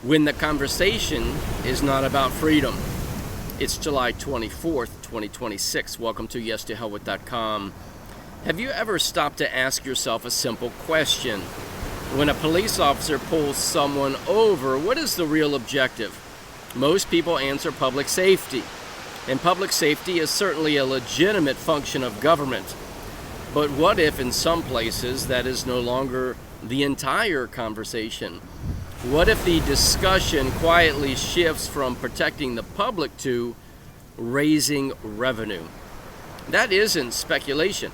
when the conversation is not about freedom. It's July 24th, 2026. Welcome to YesToHellWith.com. Have you ever stopped to ask yourself a simple question? When a police officer pulls someone over, what is the real objective? Most people answer public safety. And public safety is certainly a legitimate function of government. But what if in some places that is no longer the entire conversation? What if the discussion quietly shifts from protecting the public to raising revenue? That isn't speculation.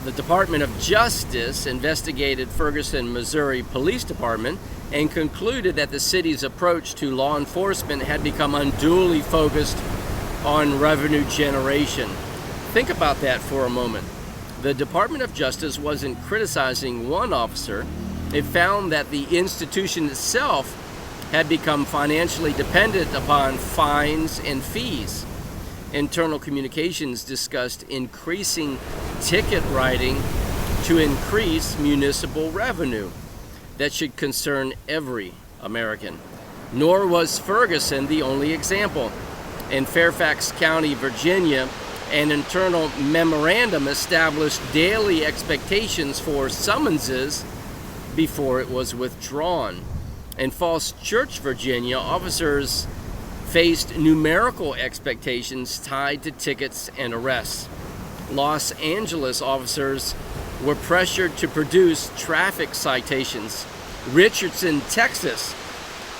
The Department of Justice investigated Ferguson, Missouri Police Department and concluded that the city's approach to law enforcement had become unduly focused on revenue generation. Think about that for a moment. The Department of Justice wasn't criticizing one officer. It found that the institution itself had become financially dependent upon fines and fees. Internal Communications discussed increasing ticket writing to increase municipal revenue. That should concern every American. Nor was Ferguson the only example. In Fairfax County, Virginia, an internal memorandum established daily expectations for summonses before it was withdrawn. In Falls Church, Virginia, officers faced numerical expectations tied to tickets and arrests. Los Angeles officers were pressured to produce traffic citations. Richardson, Texas,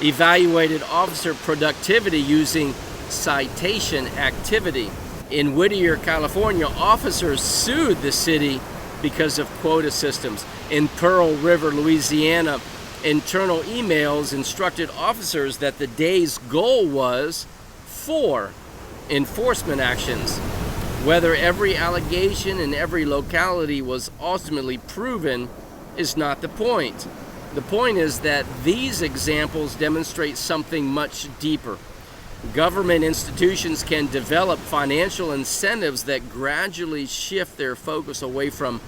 evaluated officer productivity using citation activity. In Whittier, California, officers sued the city because of quota systems. In Pearl River, Louisiana, internal emails instructed officers that the day's goal was 4 enforcement actions. Whether every allegation in every locality was ultimately proven is not the point. The point is that these examples demonstrate something much deeper. Government institutions can develop financial incentives that gradually shift their focus away from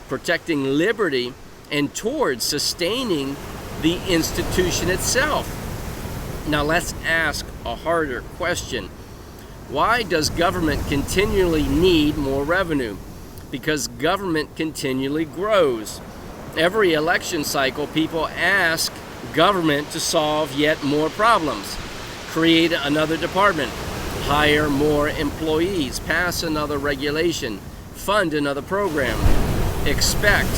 protecting liberty and towards sustaining the institution itself. Now let's ask a harder question. Why does government continually need more revenue? Because government continually grows. Every election cycle, people ask government to solve yet more problems. Create another department, hire more employees, pass another regulation, fund another program, expect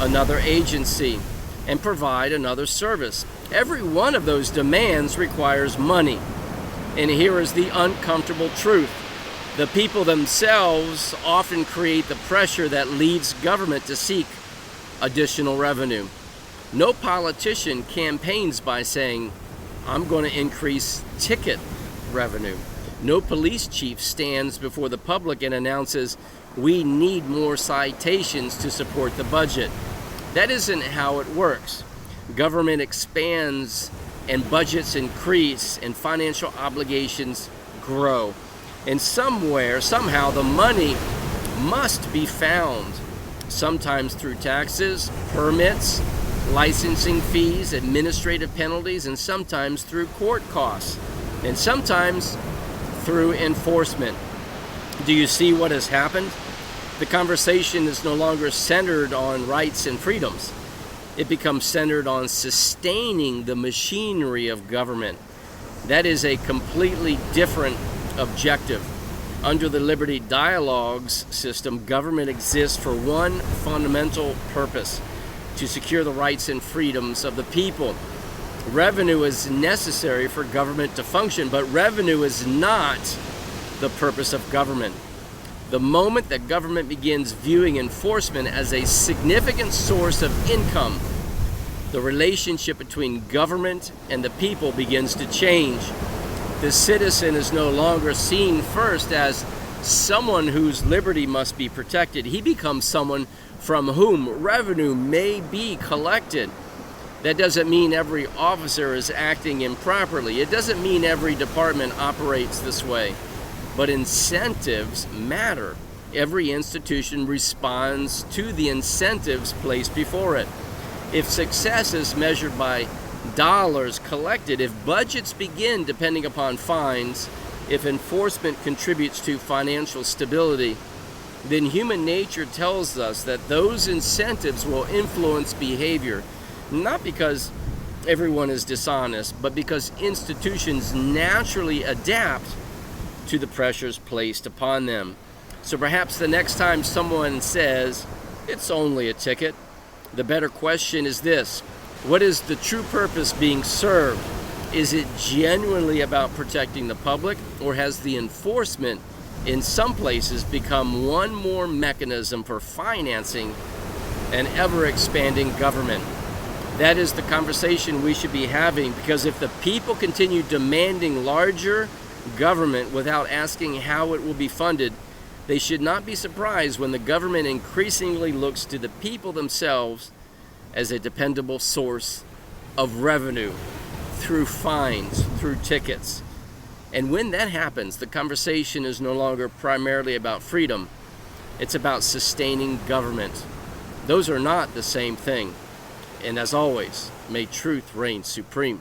another agency, and provide another service. Every one of those demands requires money. And here is the uncomfortable truth. The people themselves often create the pressure that leads government to seek additional revenue. No politician campaigns by saying, I'm going to increase ticket revenue. No police chief stands before the public and announces, we need more citations to support the budget. That isn't how it works. Government expands and budgets increase and financial obligations grow. And somewhere, somehow, the money must be found. Sometimes through taxes, permits, licensing fees, administrative penalties, and sometimes through court costs, and sometimes through enforcement. Do you see what has happened? The conversation is no longer centered on rights and freedoms. It becomes centered on sustaining the machinery of government. That is a completely different objective. Under the Liberty Dialogues system, government exists for one fundamental purpose: to secure the rights and freedoms of the people. Revenue is necessary for government to function, but revenue is not the purpose of government. The moment that government begins viewing enforcement as a significant source of income, the relationship between government and the people begins to change. The citizen is no longer seen first as someone whose liberty must be protected. He becomes someone from whom revenue may be collected. That doesn't mean every officer is acting improperly. It doesn't mean every department operates this way. But incentives matter. Every institution responds to the incentives placed before it. If success is measured by dollars collected, if budgets begin depending upon fines, if enforcement contributes to financial stability, then human nature tells us that those incentives will influence behavior, not because everyone is dishonest, but because institutions naturally adapt to the pressures placed upon them. So perhaps the next time someone says, "It's only a ticket," the better question is this: what is the true purpose being served? Is it genuinely about protecting the public, or has the enforcement in some places become one more mechanism for financing an ever-expanding government? That is the conversation we should be having, because if the people continue demanding larger government without asking how it will be funded, they should not be surprised when the government increasingly looks to the people themselves as a dependable source of revenue through fines, through tickets. And when that happens, the conversation is no longer primarily about freedom. It's about sustaining government. Those are not the same thing. And as always, may truth reign supreme.